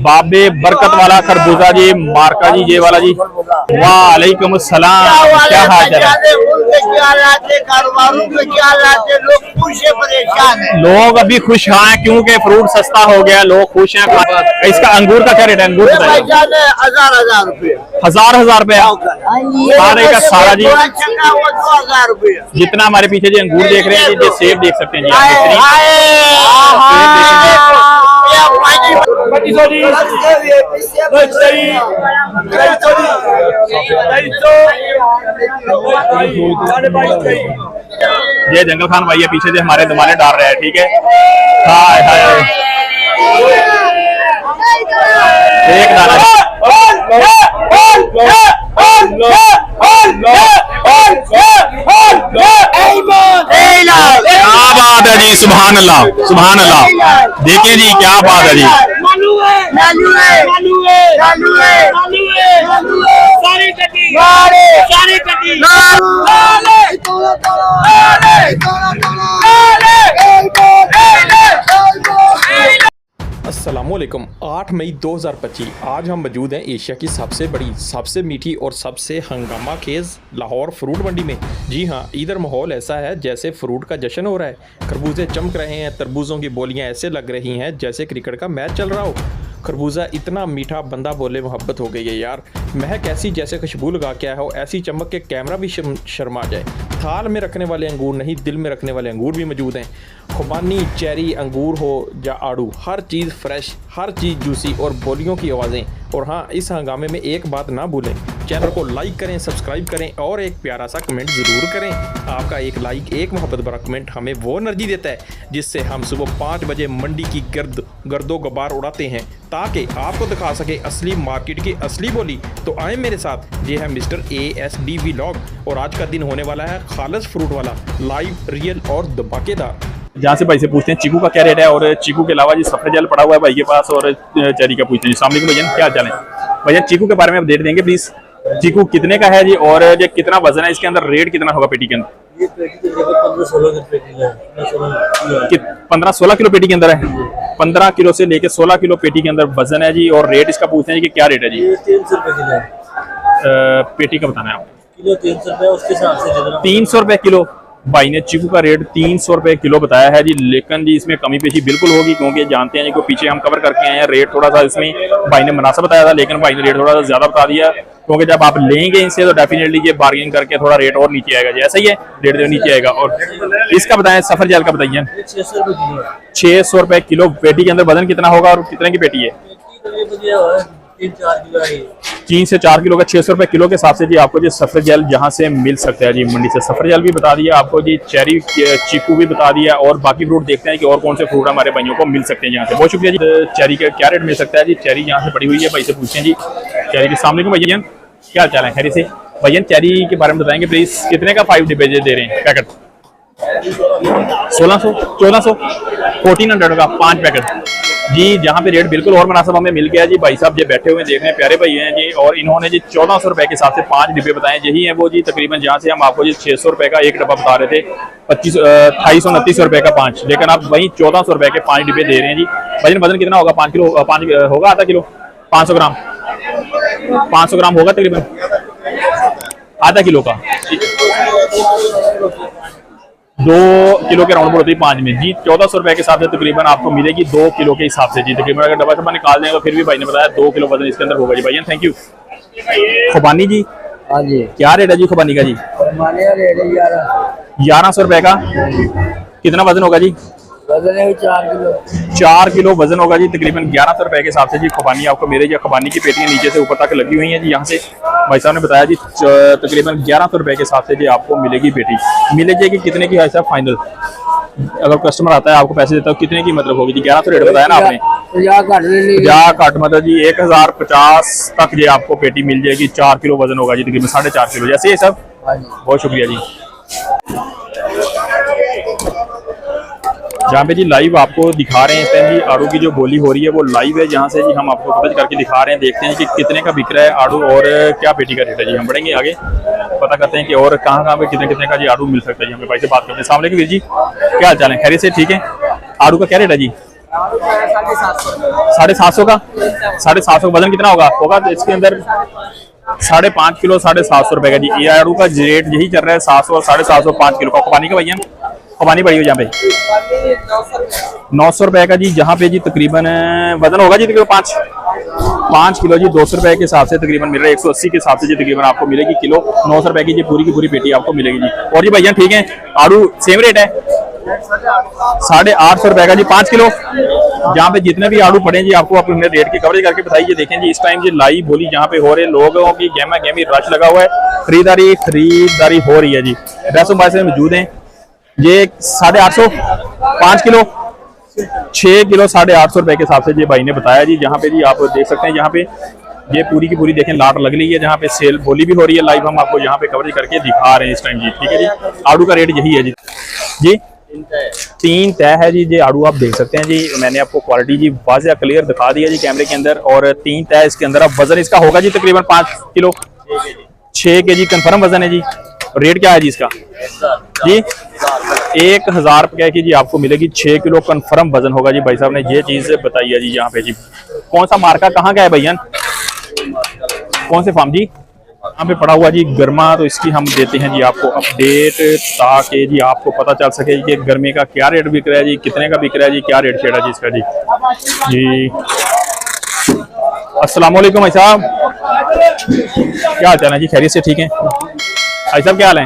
बाबे बरकत वाला खरबूजा जी, मार्का जी, ये वाला जी। वालेकुम सलाम, क्या हाल है? लोग अभी खुश हैं क्योंकि फ्रूट सस्ता हो गया, लोग खुश हैं। इसका अंगूर का क्या रेट है? अंगूर 1000 रुपए, 1000 रुपए सारे का सारा जी। 2000 रुपए। जितना हमारे पीछे जी अंगूर देख रहे हैं जी, सेब देख सकते हैं जी, ये जंगल खान भाई है पीछे से हमारे दुमाले डाल रहे हैं, ठीक है। हाय हाय, एक दाना क्या बात है जी, सुभान अल्लाह सुभान अल्लाह। देखिए जी क्या बात है जी, अस्सलामुअलैकुम। 8 मई 2025 आज हम मौजूद हैं एशिया की सबसे बड़ी, सबसे मीठी और सबसे हंगामा खेज लाहौर फ्रूट मंडी में। जी हाँ, इधर माहौल ऐसा है जैसे फ्रूट का जश्न हो रहा है। खरबूजे चमक रहे हैं, तरबूजों की बोलियां ऐसे लग रही हैं जैसे क्रिकेट का मैच चल रहा हो। खरबूजा इतना मीठा, बंदा बोले मोहब्बत हो गई है यार। महक ऐसी जैसे खुशबू लगा के आया हो, ऐसी चमक के कैमरा भी शर्मा जाए। थाल में रखने वाले अंगूर नहीं, दिल में रखने वाले अंगूर भी मौजूद हैं। खुबानी, चेरी, अंगूर हो या आड़ू, हर चीज़ फ्रेश, हर चीज़ जूसी और बोलियों की आवाज़ें। और हाँ, इस हंगामे में एक बात ना भूलें, चैनल को लाइक करें, सब्सक्राइब करें और एक प्यारा सा कमेंट ज़रूर करें। आपका एक लाइक, एक मोहब्बत भरा कमेंट हमें वो एनर्जी देता है जिससे हम सुबह 5 बजे मंडी की गर्दो गबार उड़ाते हैं, ताकि आपको दिखा सके असली मार्केट की असली बोली। तो आए मेरे साथ, ये है मिस्टर ASD व्लॉग और आज का दिन होने वाला है खालस फ्रूट वाला, लाइव, रियल और धमाकेदार। जहाँ से भाई से पूछते हैं चीकू का क्या रेट है, और चीकू के अलावा जी सफेद जल पड़ा हुआ है भाई के पास, और चेरी का पूछते हैं। अस्सलाम वालेकुम भैया, क्या हाल है भैया? चीकू के बारे में अपडेट देंगे प्लीज। चीकू कितने का है जी, और ये कितना वजन है, इसके अंदर रेट कितना होगा पेटी के अंदर? ये पेटी 15-16 किलो पेटी के अंदर है। 15 किलो से लेके 16 किलो पेटी के अंदर वजन है जी। और रेट इसका पूछते हैं कि क्या रेट है जी? 300 रुपए किलो पेटी का बताना है आप। किलो 300 रुपए, उसके हिसाब से 300 रुपए किलो। भाई ने चीकू का रेट 300 रुपए किलो बताया है जी, लेकिन जी इसमें कमी पेशी बिल्कुल होगी क्योंकि जानते हैं जी को पीछे हम कवर करके आए हैं। रेट थोड़ा सा इसमें भाई ने मुनासिब बताया था, लेकिन भाई ने रेट थोड़ा सा ज्यादा बता दिया क्योंकि जब आप लेंगे इनसे तो डेफिनेटली ये बार्गेनिंग करके थोड़ा रेट और नीचे आएगा जी। ऐसा ही है, रेट नीचे आएगा। और इसका बताएं, सफर जल का बताइए। 600 रुपए किलो पेटी के अंदर वजन कितना होगा और कितने की पेटी है? 3 से 4 किलो का 600 रुपए किलो के हिसाब से जी आपको जी सफर जल यहाँ से मिल सकता है जी मंडी से। सफर जल भी बता दिया आपको जी, चेरी, चीकू भी बता दिया, और बाकी फ्रूट देखते हैं कि और कौन से फ्रूट हमारे भाइयों को मिल सकते हैं यहाँ से। बहुत शुक्रिया जी। चेरी का क्या रेट मिल सकता है जी? चेरी यहाँ से पड़ी हुई है, भाई से पूछते हैं जी। चेरी के सामने को भैया क्या चाल है खैरी से? भैया चेरी के बारे में बताएंगे प्लीज, कितने का 5 डिब्बे दे रहे हैं पैकेट? 1600, 1400, 1400 का 5 पैकेट जी। जहाँ पे रेट बिल्कुल और मुनासिब हमें मिल गया जी। भाई साहब ये बैठे हुए देख रहे हैं, प्यारे भाई हैं जी, और इन्होंने जी 1400 रुपए के हिसाब से 5 डिब्बे बताए। यही है वो जी तकरीबन जहाँ से हम आपको जी 600 रुपए का एक डब्बा बता रहे थे, 2829 रुपए का 5, लेकिन आप वही 1400 रुपए के 5 डिब्बे दे रहे हैं जी। वजन कितना होगा? 5 किलो, 5 होगा, आधा किलो, 500 ग्राम, 500 ग्राम होगा तकरीबन, आधा किलो का 2 किलो के राउंड होती है 5 में जी। 1400 रुपए के हिसाब से तकरीबन आपको मिलेगी 2 किलो के हिसाब से जी। तकरीबन अगर डब्बा शब्बा निकाल देंगे तो फिर भी भाई ने बताया 2 किलो वजन इसके अंदर होगा जी। भैया थैंक यू। खुबानी जी, हाँ जी, क्या रेट है जी खुबानी का जी? 1100 रुपए का। कितना वजन होगा जी? वजन है 4 किलो। 4 किलो वजन होगा जी, तकरीबन 1100 रुपए के हिसाब से जी। खुबानी आपको मेरे जी, खुबानी की पेटियां नीचे से ऊपर तक लगी हुई हैं जी। यहाँ से भाई साहब ने बताया जी तकरीबन 1100 रुपए के हिसाब से जी आपको मिलेगी पेटी। मिल जाएगी कितने की है साहब फाइनल? अगर कस्टमर आता है आपको पैसे देता है कितने की मतलब होगी जी? 1100 रेट बताया ना आपने। 50 घट मतलब जी 1050 तक जी आपको पेटी मिल जाएगी। 4 किलो वजन होगा जी, तकरीबन 4.5 किलो जैसे ये सब। बहुत शुक्रिया जी। जहाँ पे जी लाइव आपको दिखा रहे हैं इस टाइम जी आड़ू की जो बोली हो रही है वो लाइव है, जहाँ से जी हम आपको कवरेज करके दिखा रहे हैं। देखते हैं कि कितने का बिक रहा है आड़ू और क्या पेटी का रेट है जी। हम बढ़ेंगे आगे, पता करते हैं कि और कहाँ पे कितने कितने का जी आड़ू मिल सकता है जी। हमें भाई से बात करते हैं। अस्सलाम वालेकुम वीर जी, क्या हाल चाल है? खैरियत से? ठीक है। आड़ू का क्या रेट है जी? 750 का 750 वजन कितना होगा तो इसके अंदर 5.5 किलो 750 रुपए का जी। ये आड़ू का रेट यही चल रहा है 700 और 750 5 किलो का। खुबानी का भैया खुबानी पड़ी हो जहाँ पे 900 रुपए का जी। जहाँ पे जी तकरीबन वजन होगा जी तकरीबन 5 किलो जी 200 रुपए के हिसाब से तकरीबन मिल रहा है। 180 के हिसाब से जी तकरीबन आपको मिलेगी किलो 900 रुपए की जी पूरी पेटी आपको मिलेगी जी। और जी भैया ठीक है आड़ू सेम रेट है 850 रुपए का जी 5 किलो। जहाँ पे जितने भी आड़ू पड़े जी आपको अपने रेट की कवरेज करके बताइए। देखें जी इस टाइम जी लाइव बोली जहाँ पे हो रहे लोगों की गेमा गेमी रश लगा हुआ है, खरीदारी हो रही है जी। रसों भाई से मौजूद हैं ये 850 5 किलो 6 किलो 850 रुपए के हिसाब से जी भाई ने बताया जी। जहाँ पे जी आप देख सकते हैं यहाँ पे ये पूरी की पूरी देखें लाट लग रही है। जहाँ पे सेल बोली भी हो रही है लाइव हम आपको यहाँ पे कवरेज करके दिखा रहे हैं इस टाइम जी। ठीक है जी आड़ू का रेट यही है जी 3 तय है जी। ये आड़ू आप देख सकते हैं जी। मैंने आपको क्वालिटी जी वाज़ेह क्लियर दिखा दिया जी कैमरे के अंदर। और 3 तय इसके अंदर अब वजन इसका होगा जी तकरीबन 5 किलो 6 के जी कंफर्म वजन है जी। रेट क्या है जी इसका जी 1000 रुपए की जी आपको मिलेगी 6 किलो कंफर्म वजन होगा जी। भाई साहब ने ये चीज बताई है जी। यहाँ पे जी कौन सा मार्का कहाँ का है भैया कौन से फार्म जी यहाँ पे पड़ा हुआ जी गर्मा। तो इसकी हम देते हैं जी आपको अपडेट ताकि जी आपको पता चल सके कि गर्मी का क्या रेट बिक रहा है जी, कितने का बिक रहा है जी, क्या रेट छेड़ा जी इसका जी। अस्सलाम वालेकुम भाई साहब, क्या हाल चाल है जी? खैरियत से ठीक है भाई साहब? क्या हाल है?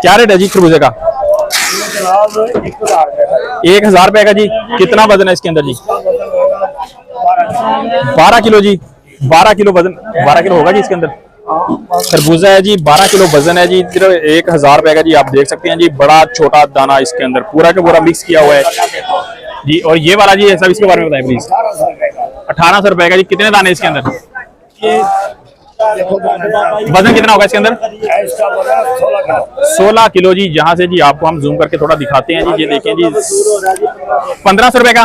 क्या रेट है जी खरबूजे का? 1000 रुपए का जी। कितना वजन है इसके अंदर जी? 12 किलो जी। 12 किलो वजन 12 किलो होगा जी इसके अंदर खरबूजा है जी। 12 किलो वजन है जी। सिर्फ 1000 रुपए का जी। आप देख सकते हैं जी बड़ा छोटा दाना इसके अंदर पूरा का पूरा मिक्स किया हुआ है जी। और ये वाला जी सब इसके बारे में बताएं प्लीज। 1800 रुपए का जी। कितने दाने इसके अंदर? वजन कितना होगा इसके अंदर? 16 किलो जी। जहां से जी आपको हम जूम करके थोड़ा दिखाते हैं जी। ये देखें जी 1500 रुपए का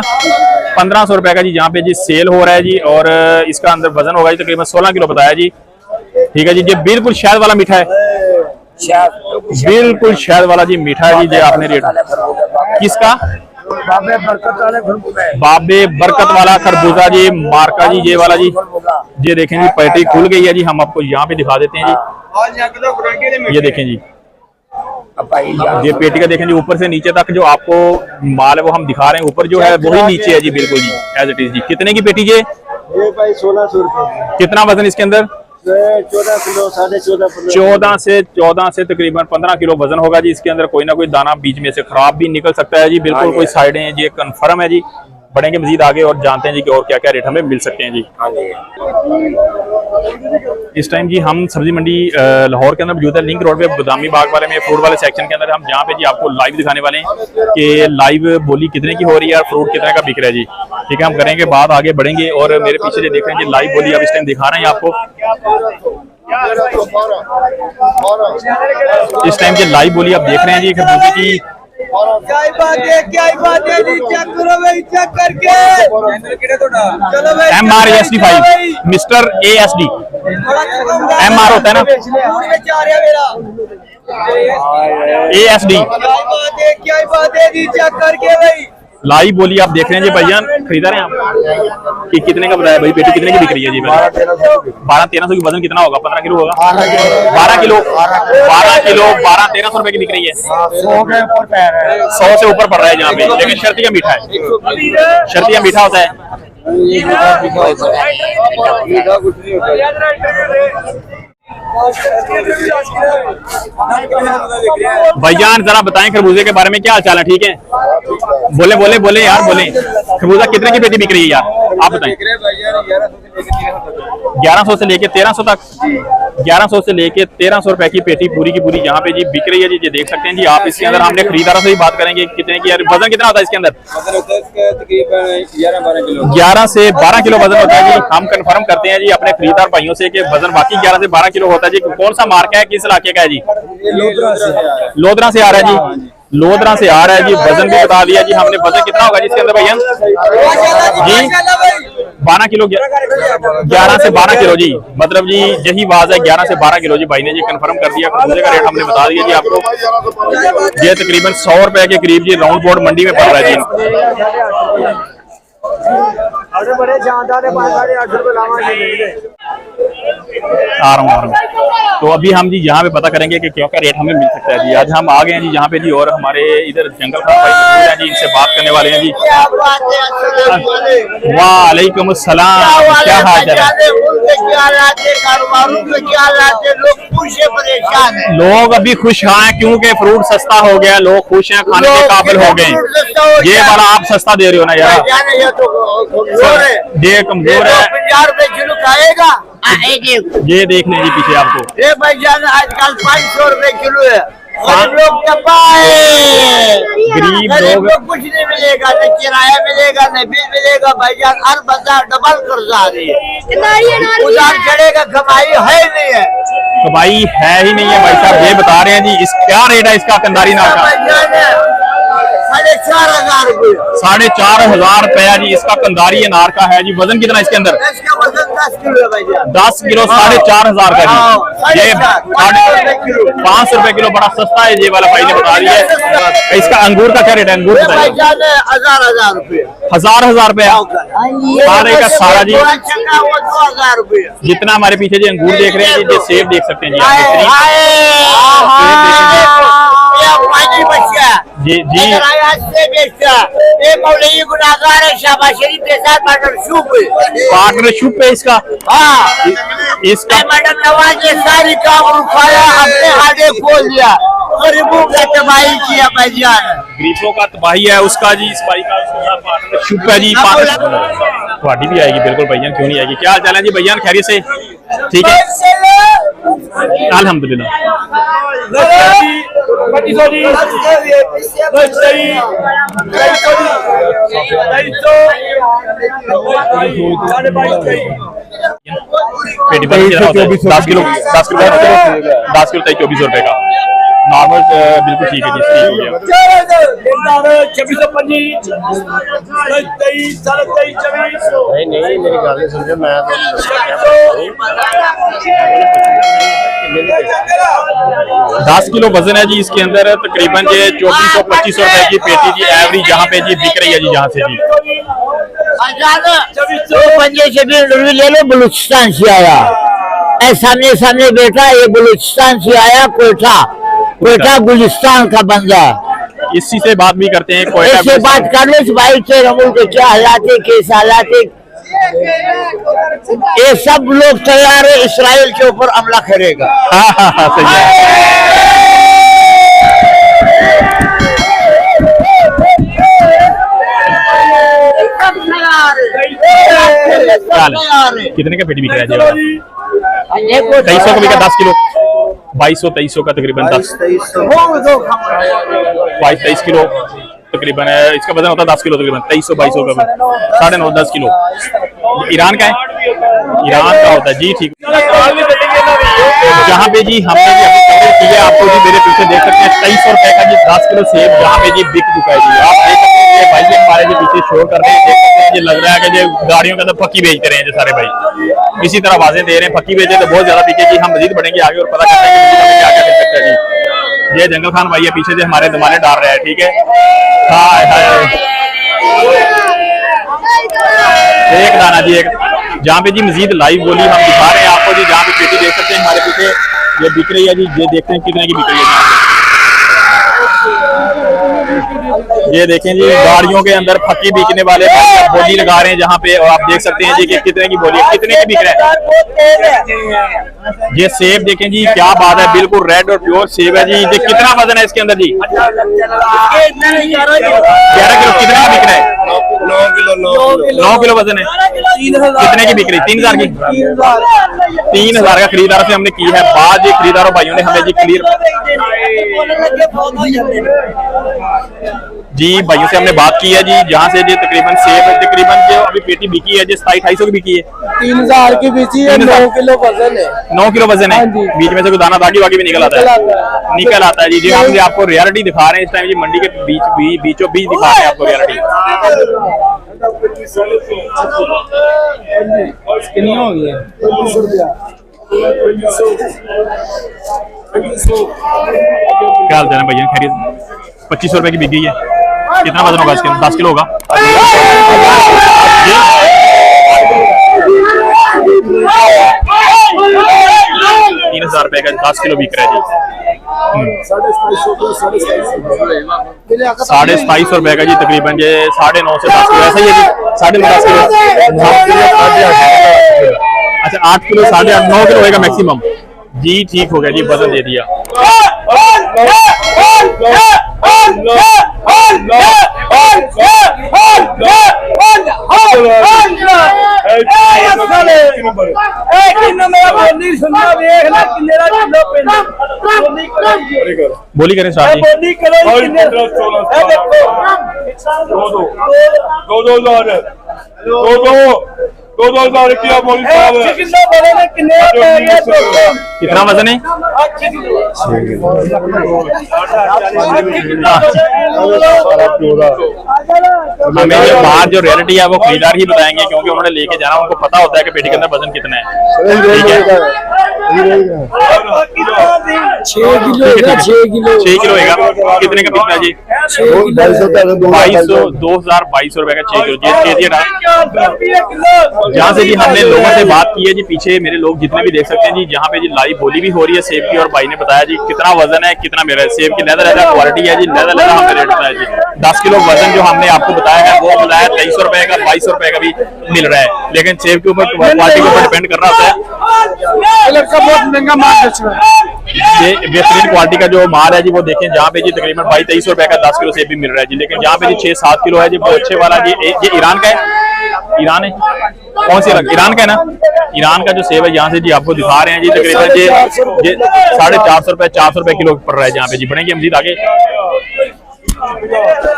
1500 रुपए का जी जहाँ पे जी सेल हो रहा है जी। और इसका अंदर वजन होगा जी तकरीबन 16 किलो बताया जी। ठीक है जी। ये बिल्कुल शहद वाला मीठा है, बिल्कुल शहद वाला जी मीठा है जी। ये आपने रेट किसका? बाबे बरकत वाला खरबूजा जी मार्का जी ये वाला जी। ये देखें जी पैटी खुल गई है जी। हम आपको यहाँ पे दिखा देते हैं जी। ये देखें जी ये पेटी का देखें जी ऊपर से नीचे तक जो आपको माल है वो हम दिखा रहे हैं। ऊपर जो है वही नीचे है जी बिल्कुल जी एज इट इज जी। कितने की पेटी ये? 1600 रुपए। कितना वजन इसके अंदर? 14 किलो 14.5 14 से तकरीबन 15 किलो वजन होगा जी। इसके अंदर कोई ना कोई दाना बीच में से खराब भी निकल सकता है जी। बिल्कुल कोई साइडें हैं जी कंफर्म है जी। बढ़ेंगे मजीद आगे और जानते हैं जी कि और क्या क्या रेट हमें मिल सकते हैं जी। इस टाइम जी हम सब्जी मंडी लाहौर के अंदर मौजूद है। लिंक रोड पे बदामी बाग वाले में फ्रूट वाले सेक्शन के अंदर हम जहाँ पे जी आपको लाइव दिखाने वाले हैं कि लाइव बोली कितने की हो रही है और फ्रूट कितने का बिक रहा है जी। ठीक है हम करेंगे बात आगे बढ़ेंगे। और मेरे पीछे जो देख रहे हैं जी लाइव बोली अब इस टाइम दिखा रहे हैं आपको। इस टाइम की लाइव बोली आप देख रहे हैं जी खरबूजे की। क्या बात है जी, चेक करो भाई, चेक करके MRASD 5 मिस्टर ASD MR होता है ना ASD। क्या बात है जी, चेक करके भाई। लाइव बोली आप देख रहे हैं जी भैया। खरीदा रहे हैं आप कि कितने का बताया भाई? पेटी कितने की बिक रही है जी? 12-1300 की। वजन कितना होगा? 15 किलो होगा। 12 किलो 12-1300 रुपए की बिक रही है। 100 से ऊपर पड़ रहा है जहाँ पे। लेकिन शर्तिया मीठा है, शर्तिया मीठा होता है। भाईजान जरा बताएं खरबूजे के बारे में, क्या हाल चाल है? ठीक है बोले यार बोले। खरबूजा कितने की पेटी बिक रही है यार आप बताएं? 1100 से लेके 1300 तक। 1100 से लेके 1300 रुपए की पेटी पूरी की पूरी यहाँ पे जी बिक रही है जी। ये देख सकते हैं जी आप। इसके अंदर हमने खरीदारों से ही बात करेंगे कितने की। वजन कितना होता है इसके अंदर? 11 से 12 किलो वजन होता है जी। हम कंफर्म करते हैं जी अपने खरीदार भाइयों से कि वजन बाकी 11 से 12 किलो होता है जी। कौन सा मार्का है, किस इलाके का है जी? लोधरा से आ रहा है जी। लोधरा से आ रहा है जी। वजन भी बता दिया जी हमने। वजन कितना होगा जी इसके अंदर भैया जी? 12 किलो 11 से 12 किलो जी। मतलब जी यही बात है 11 से 12 किलो जी। भाई ने जी कंफर्म कर दिया। खरबूजे का रेट हमने बता दिया जी आपको। ये तकरीबन 100 रुपए के करीब जी राउंड बोर्ड मंडी में पड़ रहा है जी। अरे बड़े जानदार है 8 रुपए लावा आ रहा हूँ। तो अभी हम जी यहाँ पे पता करेंगे कि क्या रेट हमें मिल सकता है जी। आज हम आ गए हैं जी यहाँ पे जी, और हमारे इधर जंगल खान भाई मौजूद हैं जी, इनसे बात करने वाले हैं जी। वालेकुम अस्सलाम, क्या हाल है? लोग अभी खुश हैं क्योंकि फ्रूट सस्ता हो गया, लोग खुश हैं, खाने के काबिल हो गए। ये वाला आप सस्ता दे रहे हो ना यार, ये कमजोर है। 50 रुपए किलो खाएगा। ये देख लें जी पीछे आपको, ये भाईजान आजकल 500 रुपए किलो है। गरीब लोग दबाए, गरीब लोग कुछ नहीं मिलेगा, न किराया मिलेगा, न बिल मिलेगा। भाईजान हर बंदा डबल कर्जा आ रही है, उधार चढ़ेगा, कमाई है नहीं है, कमाई है ही नहीं है। भाई साहब ये बता रहे हैं जी, इस क्या रेट है इसका कंदारी नार का? 4,500 रुपये। 4,500 रुपया जी इसका कंदारी अनार का है जी। वजन कितना इसके अंदर? इसका वजन 10 किलो है भाईजान। 10 किलो 4,500 का जी। ये 500 रुपए किलो, बड़ा सस्ता है ये वाला भाई ने बता दिया है। इसका अंगूर का क्या रेट है? अंगूर बताइए। भाईजान 1,000 रुपये। 1,000 रुपया सारे का सारा जी। 2,000 रुपये। जितना हमारे पीछे जी अंगूर देख रहे हैं जी, ये सेब देख सकते हैं जी आप। जी जी पार्टनरशिप पे इसका। हाँ, इसका मैडम नवाज ने सारी काम उठाया, अपने आगे खोल दिया, गरीबों का तबाही किया भाईजान। गरीबों का तबाही है उसका जी, इस भाई का पार्टनरशिप है जी। थोड़ी भी आएगी बिल्कुल भैया, क्यों नहीं आएगी? क्या हाल चाल है जी भैया, खैरियत से? ठीक है अल्हम्दुलिल्लाह। पेटी पर 10 किलो 2400 रुपए का नॉर्मल, बिल्कुल ठीक है जी, ठीक हो गया। 2625 नहीं मेरी गल नहीं समझो, मैं 10 किलो वजन है जी इसके अंदर, तकरीबन जी 2400-2500 रुपए की पेटी जी एवरेज यहाँ पे जी बिक रही है जी, यहाँ से जी। पंजे से भी ले लो, बलूचिस्तान से आया, सामने सामने बैठा, ये बलूचिस्तान से आया, कोयटा गुलिस्तान का बंदा। इसी से बात भी करते हैं, कोयटा से बात कर लो इस भाई से, रमूल के क्या हालात है, कैसे हालात है। ये सब लोग तैयार है, इसराइल के ऊपर हमला करेगा। हाँ सही है। कितने का पेटी बिक रहा है जी? 2300 का बिका 10 किलो, 2200-2300 का तकरीबन 22-23 किलो तकरीबन है। इसका वजन होता है 10 किलो तकरीबन 2300-2200 का, 9.5-10 किलो। ईरान का है, ईरान का होता है जी, ठीक। जहाँ पे जी हमने जी अभी कवर किया, आपको जी मेरे पीछे देख सकते हैं 2300 रुपए का जी 10 किलो सेब जहाँ पे जी बिक चुका है जी। आप देख सकते हैं भाई जी हमारे जो पीछे शो कर रहे हैं, देख सकते हैं जी लग रहा है कि जो गाड़ियों के अंदर फक्की बेचते रहे हैं जो सारे भाई, इसी तरह आवाजें दे रहे हैं। फक्की बेचे तो बहुत ज्यादा बिकेगी। हम मजीद बढ़ेंगे आगे और पता करते हैं कि मजीद हमें क्या क्या मिल सकता है जी। ये जंगल खान भाई है पीछे से हमारे दमाने डाल रहा है, ठीक है। हाय हाय, एक दाना जी, एक जहाँ पे जी मजीद लाइव बोली हम दिखा रहे हैं आपको जी। जहाँ पे पेटी देख सकते हैं हमारे पीछे ये बिक रही है जी, ये देखते हैं कितने की बिक रही है। ये देखें जी गाड़ियों के अंदर फक्की बिकने वाले बोली लगा रहे हैं जहाँ पे, और आप देख सकते हैं जी कि कितने की बोली है, कितने की बिक रहा है। ये सेब देखें जी, क्या बात है, बिल्कुल रेड और प्योर सेब है जी। ये कितना वजन है इसके अंदर जी? 11 किलो। कितना का बिक रहा है? 9 किलो वजन है। कितने की बिक रही? 3000 की। 3000 का खरीदार से हमने की है बात जी। खरीदारों भाइयों ने हमें जी क्लियर जी भाइयों से हमने बात की है जी, जहाँ से जी तकरीबन सेब तकरीबन जो अभी पेटी बिकी है जी 2700 की बिकी है। 3000 की बिकी है, 9 किलो वजन है। 9 किलो वजन है, बीच में से कोई दाना दागी वागी भी निकल आता है, निकल आता है जी। जी हम आपको रियलिटी दिखा रहे हैं इस टाइम जी, मंडी के बीचों बीच दिखा रहे हैं आपको रियलिटी। कितनी हो गई है? क्या हाल चाल है भैया, खैरियत? 2500 रुपए की बिक गई है। कितना वजन होगा इसके? 10 किलो होगा। ₹3000 का 10 किलो बिक रहा है जी। ₹2,250 का जी तकरीबन ये 9.5 से 10 किलो ऐसा ही है जी। 9.5 किलो अच्छा 8 किलो 8.5 9 किलो होगा मैक्सिमम जी। ठीक हो गया जी, वजन दे दिया। बोली करें साथ जी। कितना वजन है? हमें ये बाहर जो रियलिटी है वो खरीदार ही बताएंगे, क्योंकि उन्होंने लेके जाना, उनको पता होता है कि पेटी के अंदर वजन कितना है। ठीक है 6 किलो होगा। कितने का बिकता है जी? 2,222 का 6 किलो। जहाँ से जी हमने लोगों से बात की है जी, पीछे मेरे लोग जितने भी देख सकते हैं जी, जहाँ पे जी लाइव बोली भी हो रही है सेब की, और भाई ने बताया जी कितना वजन है, कितना मेरा है। सेब की लहदा क्वालिटी है जी, लहदा हमने रेट बताया जी। 10 किलो वजन जो हमने आपको बताया है वो बताया ₹23 का, ₹22 का भी मिल रहा है, लेकिन सेब के ऊपर क्वालिटी के ऊपर डिपेंड कर रहा होता है। बहुत महंगा माल ये बेहतरीन क्वालिटी का जो माल है जी, वो देखें जहाँ पे जी तकरीबन ₹22-23 का 10 किलो सेब भी मिल रहा है जी। लेकिन जहाँ पे जी 6-7 किलो है जी, वो अच्छे वाला जी। ये ईरान का है, ईरान है, कौन सी अलग ईरान का है ना? ईरान का जो सेब है यहाँ से जी आपको दिखा रहे हैं जी, तकरीबन ये ₹450 ₹400 किलो पड़ रहा है जहाँ पे जी। बढ़ेंगे मजीद आगे।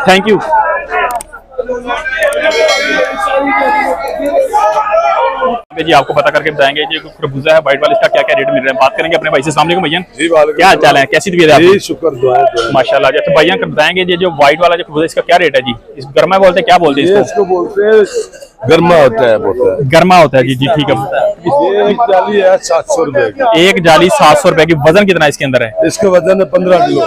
Thank you. जी आपको पता करके बताएंगे जी खरबूजा है व्हाइट वाला, इसका क्या क्या रेट मिल रहा है। बात करेंगे अपने भाई से। अस्सलाम वालेकुम भैया, क्या हाल चाल है, कैसी तबीयत है आपकी? शुक्र दुआ माशाल्लाह। जैसे भैया बताएंगे जी जो व्हाइट वाला जो खरबूजा इसका क्या रेट है जी? इस गर्मा बोलते हैं, क्या बोलते हैं इसको बोलते हैं गर्मा होता है, गर्मा होता है जी। जी ठीक है। ये एक जाली है ₹700 एक जाली ₹700 की। वजन कितना है इसके अंदर है? इसका वजन है 15 किलो।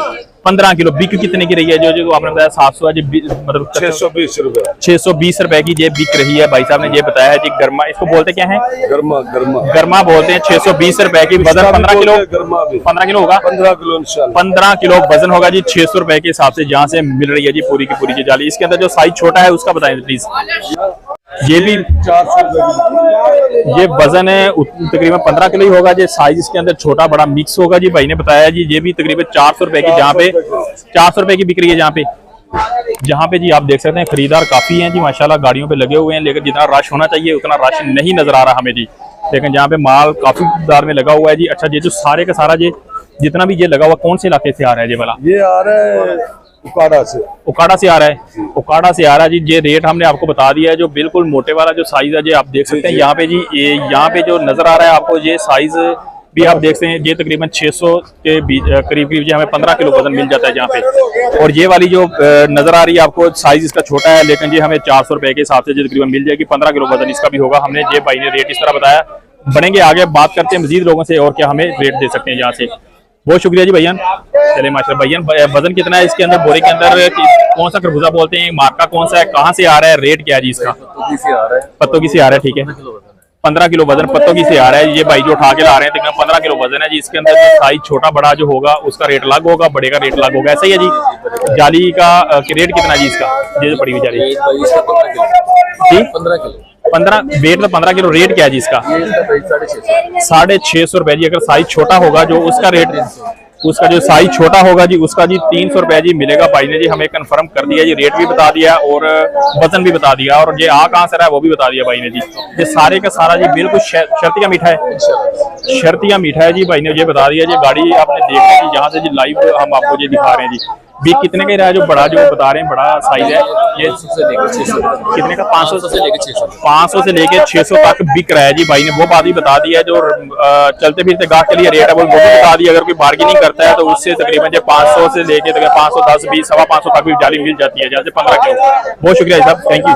15 किलो। बिक कितने की रही है? जो आपने बताया 700 है जी, मतलब ₹620। ₹620 की ये बिक रही है। भाई साहब ने ये बताया जी। गर्मा इसको बोलते क्या है? गर्मा बोलते हैं। ₹620 की। वजन 15 किलो। 15 किलो होगा। 15 किलो इंशाल्लाह। 15 किलो वजन होगा जी। ₹600 के हिसाब से जहाँ से मिल रही है जी पूरी की पूरी की जाली। इसके अंदर जो साइज छोटा है उसका बताएं प्लीज। ये भी ये वजन है तकरीबन 15 किलो ही होगा जी। साइज इसके अंदर छोटा बड़ा मिक्स होगा जी। भाई ने बताया जी ये भी तकरीबन ₹400 की, जहाँ पे ₹400 की बिक रही है। जहाँ पे जी आप देख सकते हैं खरीदार काफी हैं जी माशाल्लाह, गाड़ियों पे लगे हुए हैं, लेकिन जितना रश होना चाहिए उतना रश नहीं नजर आ रहा हमें जी। लेकिन जहाँ पे माल काफी दार में लगा हुआ है जी। अच्छा ये जो सारे का सारा जी जितना भी ये लगा हुआ कौन से इलाके से आ रहा है? ये वाला ये आ रहा है उकाड़ा से आ रहा है। उकाड़ा से आ रहा है जी। ये रेट हमने आपको बता दिया है। जो बिल्कुल मोटे वाला जो साइज है जी आप देख सकते हैं यहाँ पे जी। ये यहाँ पे जो नजर आ रहा है आपको ये साइज भी आप देख सकते हैं। ये तकरीबन 600 के करीब जी हमें 15 किलो वजन मिल जाता है जहाँ पे। और ये वाली जो नजर आ रही है आपको साइज इसका छोटा है, लेकिन ये हमें ₹400 के हिसाब से तकरीबन मिल जाएगी। 15 किलो वजन इसका भी होगा। हमने ये भाई ने रेट इस तरह बताया। बढ़ेंगे आगे, बात करते हैं मजीद लोगों से और क्या हमें रेट दे सकते हैं यहाँ से। बहुत शुक्रिया जी भैया। चले माशाल्लाह। भैया वजन कितना है इसके अंदर? बोरे के अंदर कौन सा खरबूजा बोलते हैं, मार्का कौन सा है, कहाँ से आ रहा है, रेट क्या है जी इसका? पत्तों की से आ रहा है। ठीक है 15 किलो वजन पत्तों की से आ रहा है। ये भाई जो उठा के ला रहे हैं तकरीबन 15 किलो वजन है जी। इसके अंदर जो साइज छोटा बड़ा जो होगा उसका रेट अलग होगा, बड़े का रेट अलग होगा। ऐसा ही है जी। जाली का रेट कितना जी इसका? ये जो पड़ी हुई जाली जी 15 वेट में 15 किलो। रेट क्या है जी इसका? ₹650 जी। अगर साइज छोटा होगा जो उसका रेट, उसका जो साइज छोटा होगा जी उसका जी ₹300 जी मिलेगा। भाई ने जी हमें कंफर्म कर दिया जी, रेट भी बता दिया और वजन भी बता दिया, और ये आ कहाँ से रहा है वो भी बता दिया भाई ने जी। ये सारे का सारा जी बिल्कुल शर्तिया मीठा है, शर्तिया मीठा है जी। भाई ने ये बता दिया जी। गाड़ी आपने देखा जी यहाँ से जी लाइव हम आपको ये दिखा रहे हैं जी। बिक कितने का रहा है? जो बड़ा जो बता रहे हैं बड़ा साइज है ये कितने का? 500 से लेके 600 तक बिक रहा है जी। भाई ने वो बात भी बता दी है। जो चलते फिरते गाहक के लिए रेट है वो भी बता दिया। अगर कोई बार्गेनिंग करता है तो उससे तकरीबन 500 से लेके 510, 20, 550 तक भी जाली मिल जाती है जहाँ से 15 किलो। बहुत शुक्रिया साहब, थैंक यू।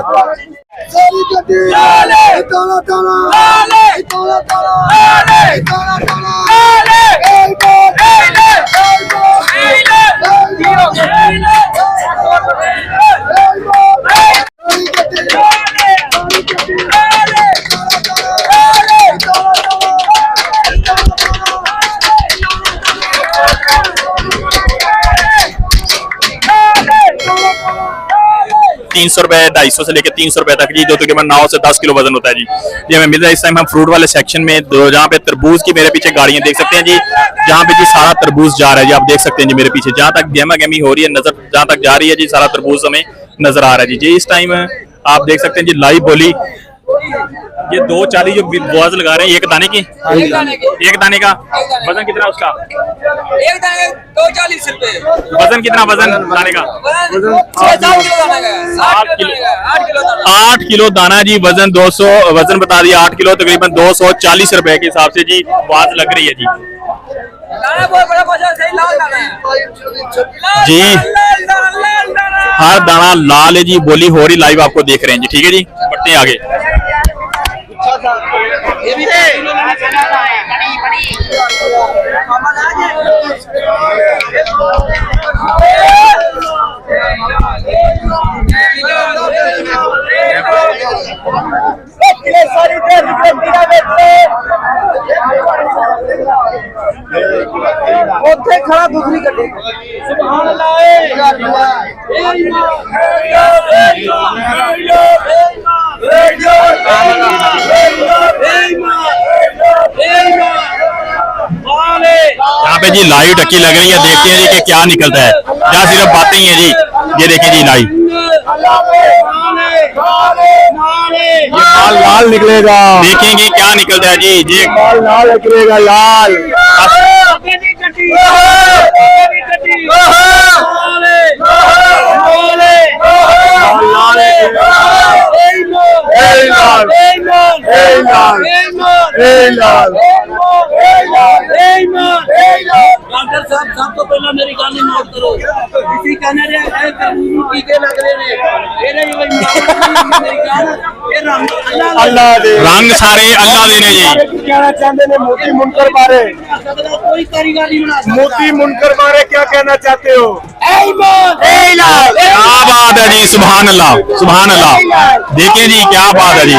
300 रुपए, 250 से लेकर 300 रुपए तक जी, जो तकरीबन 9 से 10 किलो वजन होता है जी। ये हमें मिल रहा है। इस टाइम हम फ्रूट वाले सेक्शन में, जहाँ पे तरबूज की मेरे पीछे गाड़ियां देख सकते हैं जी, जहाँ पे जी सारा तरबूज जा रहा है जी, आप देख सकते हैं जी मेरे पीछे, जहाँ तक गहमा गहमी हो रही है नजर, जहाँ तक जा रही है जी, सारा तरबूज हमें नजर आ रहा है जी। इस टाइम आप देख सकते हैं जी लाइव बोली, ये 240 जो बुआज लगा रहे हैं एक दाने की, एक दाने का वजन कितना उसका? एक दाने 240 रुपए। वजन कितना, वजन दाने का? 7 किलो दाना का, 8 किलो दाना। 8 किलो दाना जी, वजन 200, वजन बता दिया 8 किलो, तकरीबन 240 रुपए के हिसाब से जी बुआज लग रही है जी। दाना बहुत बड़ा मजा, सही लाल दाना है जी। लाल दाना। हर दाना लाल है जी, बोली हो रही लाइव आपको देख रहे हैं जी। ठीक है जी, बढ़ते हैं आगे। ये भी ਉੱਥੇ ਖੜਾ ਦੂਸਰੀ ਗੱਡੀ ਸੁਭਾਨ यहाँ पे जी लाइव टक्की लग रही है, देखते हैं जी कि क्या निकलता है। यहाँ सिर्फ बातें ही है जी, ये देखें जी लाइव। लाल लाल निकलेगा, देखेंगे क्या निकलता है जी। ये लाल लाल निकलेगा, लाल डॉक्टर साहब सब तो पहला मेरी गल नोट करो, इसी कहने दे टीके लग रहे ने, मेरी गल ये रंग अल्लाह दे, रंग सारे अल्लाह देने जी। कहना चाहते हैं मोती मुनकर बारे, कोई कारीगर नहीं बना सकता। मोती मुनकर बारे क्या कहना चाहते हो? क्या बात है जी, सुभान अल्लाह, सुभान अल्लाह। देखें जी क्या बात है जी।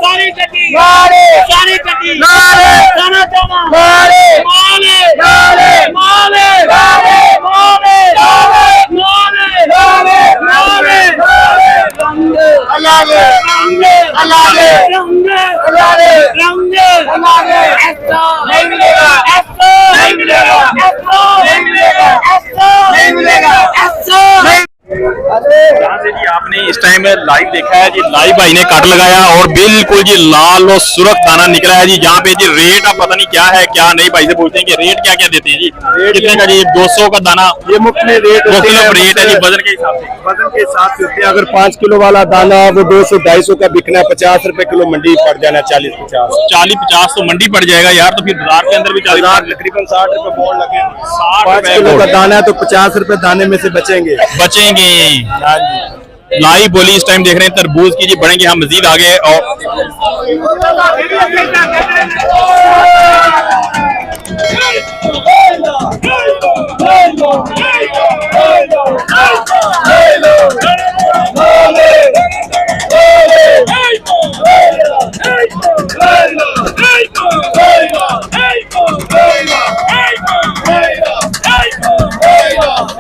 सारी कटी सारी कटी खाना खाना माले माले माले माले माले माले माले रंग अल्लाह दे, रंग अल्लाह दे, रंग अल्लाह दे, रंग अल्लाह दे। ऐसा नहीं मिलेगा, ऐसा नहीं मिलेगा, ऐसा नहीं मिलेगा, ऐसा नहीं मिलेगा, ऐसा। यहाँ से जी आपने इस टाइम लाइव देखा है जी, लाइव भाई ने कट लगाया और बिल्कुल जी लाल और सुरख दाना निकला है जी। यहाँ पे जी रेट आप पता नहीं क्या है क्या नहीं, भाई से पूछते हैं कि रेट क्या क्या देते हैं जी। कितने का जी? 200 का दाना, ये मुफ्त में रेट होते हैं, रेट है जी वजन के हिसाब से। वजन के हिसाब से होते हैं। अगर 5 किलो वाला दाना वो 200-250 का बिकना है, 50 रुपए किलो मंडी पड़ जाना, 40-50 40-50 तो मंडी पड़ जाएगा यार, तो फिर बाजार के अंदर भी 40 तकरीबन 60 रुपए बोर्ड लगे। 60 5 किलो का रुपए दाना है तो 50 रुपए दाने में से बचेंगे। बचेंगे। लाइव बोली इस टाइम देख रहे हैं तरबूज की जी, बढ़ेंगे हम मजीद आगे। और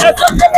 Hey!